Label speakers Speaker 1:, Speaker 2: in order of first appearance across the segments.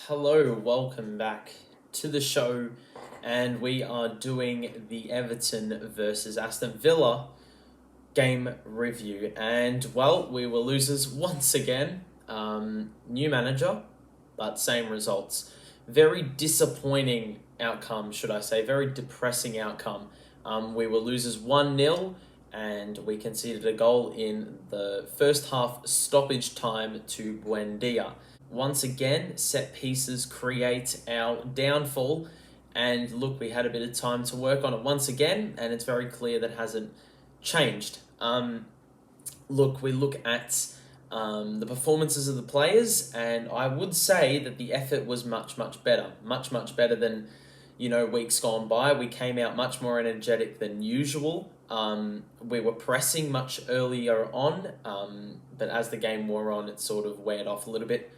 Speaker 1: Hello, welcome back to the show, and we are doing the Everton versus Aston Villa game review. And well, we were losers once again. New manager, but same results. Very disappointing outcome, should I say? Very depressing outcome. We were losers 1-0, and we conceded a goal in the first half stoppage time to Buendia. Once again, set pieces create our downfall. And look, we had a bit of time to work on it once again, and it's very clear that hasn't changed. Look, we look at the performances of the players, and I would say that the effort was much better. Much better than, weeks gone by. We came out much more energetic than usual. We were pressing much earlier on, but as the game wore on, it sort of weared off a little bit.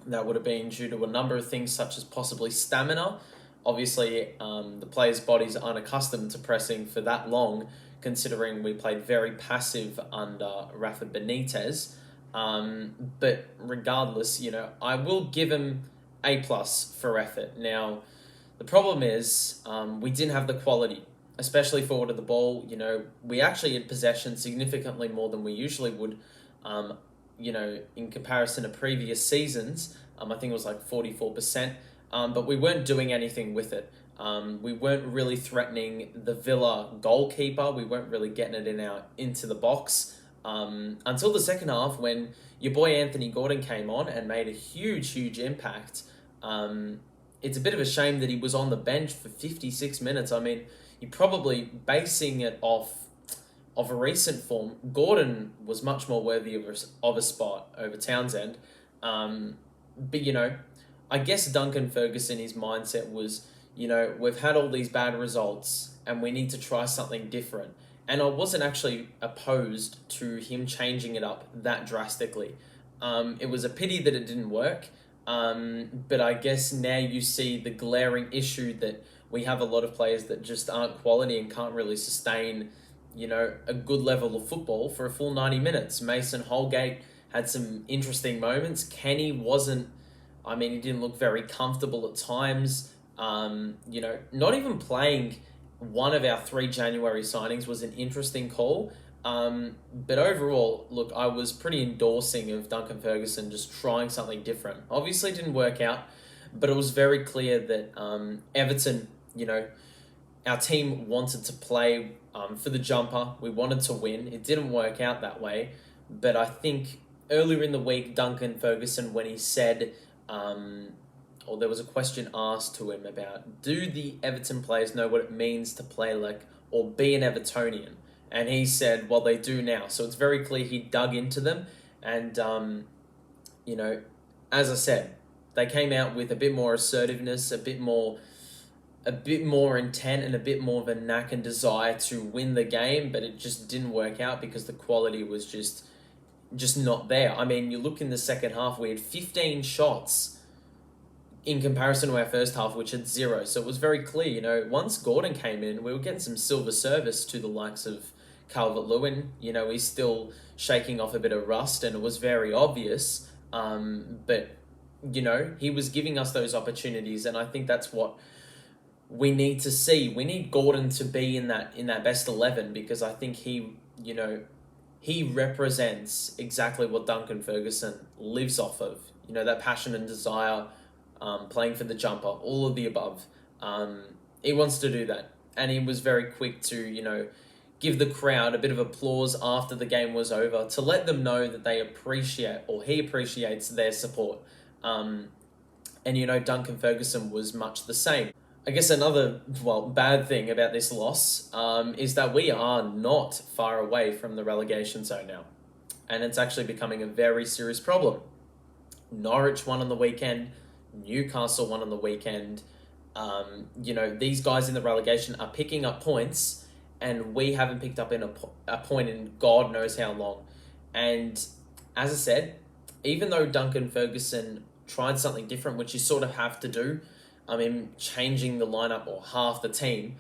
Speaker 1: That would have been due to a number of things, such as possibly stamina. Obviously, the players' bodies aren't accustomed to pressing for that long, considering we played very passive under Rafa Benitez. But regardless, I will give him A+ for effort. Now, the problem is we didn't have the quality, especially forward of the ball. We actually had possession significantly more than we usually would. In comparison to previous seasons, I think it was like 44%, but we weren't doing anything with it. We weren't really threatening the Villa goalkeeper. We weren't really getting it into the box until the second half, when your boy Anthony Gordon came on and made a huge impact. It's a bit of a shame that he was on the bench for 56 minutes. I mean, you're probably basing it off of a recent form. Gordon was much more worthy of a spot over Townsend. But, I guess Duncan Ferguson, his mindset was, we've had all these bad results and we need to try something different. And I wasn't actually opposed to him changing it up that drastically. It was a pity that it didn't work. But I guess now you see the glaring issue that we have a lot of players that just aren't quality and can't really sustain a good level of football for a full 90 minutes. Mason Holgate had some interesting moments. Kenny wasn't, he didn't look very comfortable at times. Not even playing one of our 3 January signings was an interesting call. But overall, look, I was pretty endorsing of Duncan Ferguson just trying something different. Obviously, it didn't work out, but it was very clear that Everton, our team wanted to play for the jumper. We wanted to win. It didn't work out that way. But I think earlier in the week, Duncan Ferguson, when he said, or there was a question asked to him about, do the Everton players know what it means to play like or be an Evertonian? And he said, well, they do now. So it's very clear he dug into them. And, as I said, they came out with a bit more assertiveness, a bit more intent, and a bit more of a knack and desire to win the game, but it just didn't work out because the quality was just not there. I mean, you look in the second half, we had 15 shots in comparison to our first half, which had 0. So it was very clear, once Gordon came in, we were getting some silver service to the likes of Calvert-Lewin. He's still shaking off a bit of rust, and it was very obvious. But, he was giving us those opportunities, and I think that's what we need to see. We need Gordon to be in that best 11, because I think he represents exactly what Duncan Ferguson lives off of. That passion and desire, playing for the jumper, all of the above. He wants to do that, and he was very quick to give the crowd a bit of applause after the game was over to let them know that they appreciate, or he appreciates, their support. And Duncan Ferguson was much the same. I guess another, bad thing about this loss is that we are not far away from the relegation zone now. And it's actually becoming a very serious problem. Norwich won on the weekend. Newcastle won on the weekend. These guys in the relegation are picking up points, and we haven't picked up a point in God knows how long. And as I said, even though Duncan Ferguson tried something different, which you sort of have to do, changing the lineup or half the team,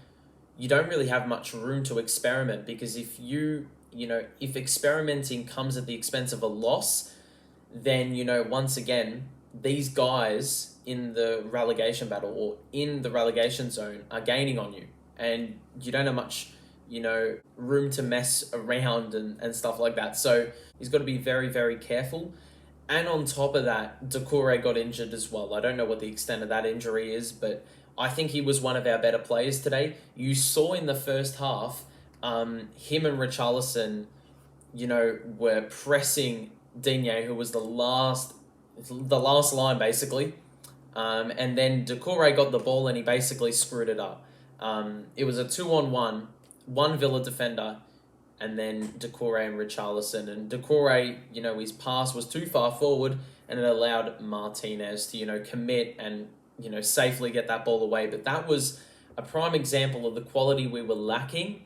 Speaker 1: you don't really have much room to experiment, because if if experimenting comes at the expense of a loss, then, once again, these guys in the relegation battle or in the relegation zone are gaining on you, and you don't have much, room to mess around and stuff like that. So he's got to be very, very careful. And on top of that, Doucouré got injured as well. I don't know what the extent of that injury is, but I think he was one of our better players today. You saw in the first half, him and Richarlison, were pressing Digne, who was the last line basically. And then Doucouré got the ball and he basically screwed it up. It was a 2-on-1, one Villa defender, and then Doucouré and Richarlison. And Doucouré, his pass was too far forward and it allowed Martinez to, commit and, safely get that ball away. But that was a prime example of the quality we were lacking,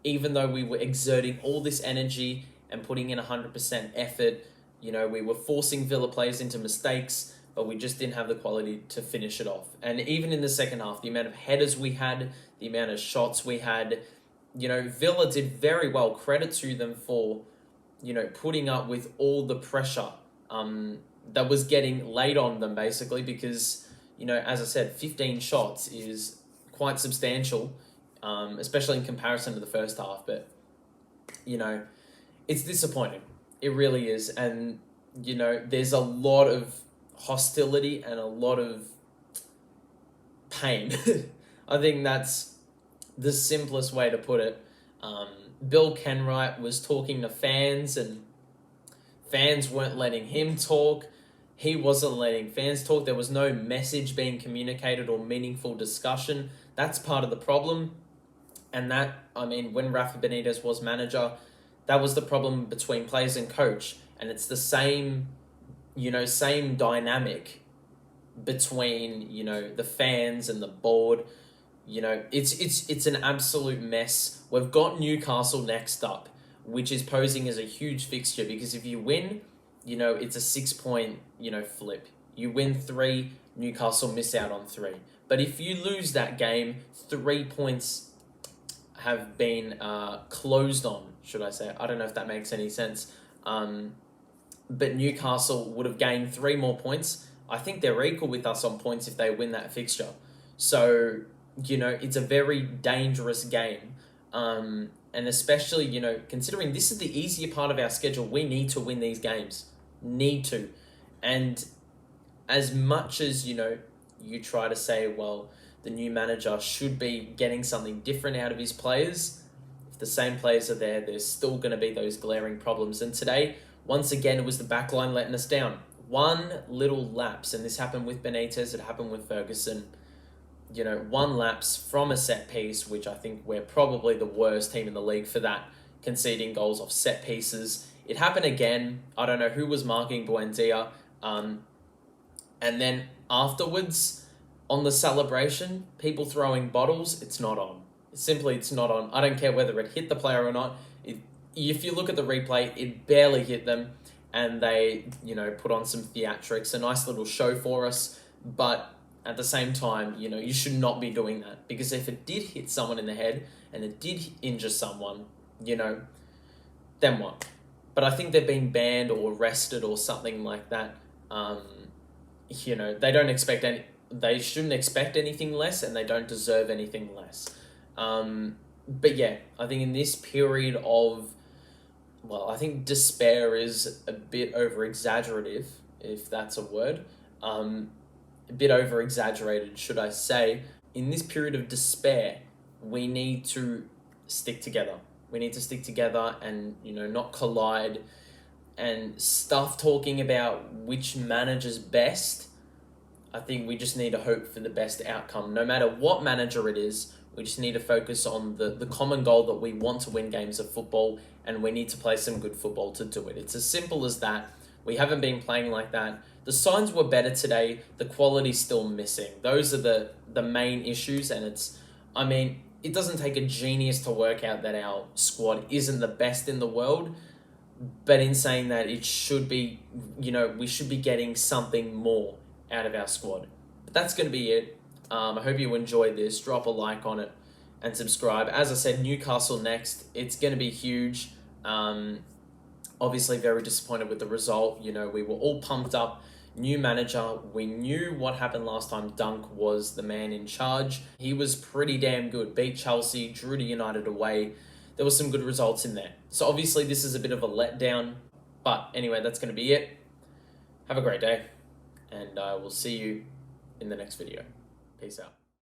Speaker 1: even though we were exerting all this energy and putting in 100% effort. We were forcing Villa players into mistakes, but we just didn't have the quality to finish it off. And even in the second half, the amount of headers we had, the amount of shots we had, Villa did very well. Credit to them for, putting up with all the pressure that was getting laid on them, basically, because, as I said, 15 shots is quite substantial, especially in comparison to the first half. But, it's disappointing. It really is. And, there's a lot of hostility and a lot of pain. I think that's the simplest way to put it. Bill Kenwright was talking to fans and fans weren't letting him talk. He wasn't letting fans talk. There was no message being communicated or meaningful discussion. That's part of the problem. And when Rafa Benitez was manager, that was the problem between players and coach. And it's the same dynamic between, the fans and the board. It's an absolute mess. We've got Newcastle next up, which is posing as a huge fixture, because if you win, it's a 6-point, flip. You win 3, Newcastle miss out on 3. But if you lose that game, 3 points have been closed on, should I say. I don't know if that makes any sense. But Newcastle would have gained 3 more points. I think they're equal with us on points if they win that fixture. So, it's a very dangerous game. And especially, considering this is the easier part of our schedule, we need to win these games. Need to. And as much as, you try to say, well, the new manager should be getting something different out of his players, if the same players are there, there's still going to be those glaring problems. And today, once again, it was the back line letting us down. One little lapse, and this happened with Benitez, it happened with Ferguson. One lapse from a set piece, which I think we're probably the worst team in the league for that, conceding goals off set pieces. It happened again. I don't know who was marking Buendia. And then afterwards, on the celebration, people throwing bottles, it's not on. It's not on. I don't care whether it hit the player or not. If you look at the replay, it barely hit them. And they, put on some theatrics, a nice little show for us. But at the same time, you should not be doing that. Because if it did hit someone in the head and it did injure someone, then what? But I think they're being banned or arrested or something like that. They shouldn't expect anything less, and they don't deserve anything less. But yeah, I think in this period of, I think despair is a bit over-exaggerative, if that's a word. A bit over-exaggerated, should I say. In this period of despair, we need to stick together. We need to stick together and, not collide. And stuff talking about which manager's best, I think we just need to hope for the best outcome. No matter what manager it is, we just need to focus on the common goal that we want to win games of football, and we need to play some good football to do it. It's as simple as that. We haven't been playing like that. The signs were better today. The quality's still missing. Those are the main issues, and it doesn't take a genius to work out that our squad isn't the best in the world. But in saying that, it should be, we should be getting something more out of our squad. But that's going to be it. I hope you enjoyed this. Drop a like on it and subscribe. As I said, Newcastle next. It's going to be huge. Obviously very disappointed with the result. We were all pumped up. new manager. We knew what happened last time Dunk was the man in charge. He was pretty damn good. Beat Chelsea, drew to United away. There was some good results in there. So obviously this is a bit of a letdown. But anyway, that's going to be it. Have a great day. And I will see you in the next video. Peace out.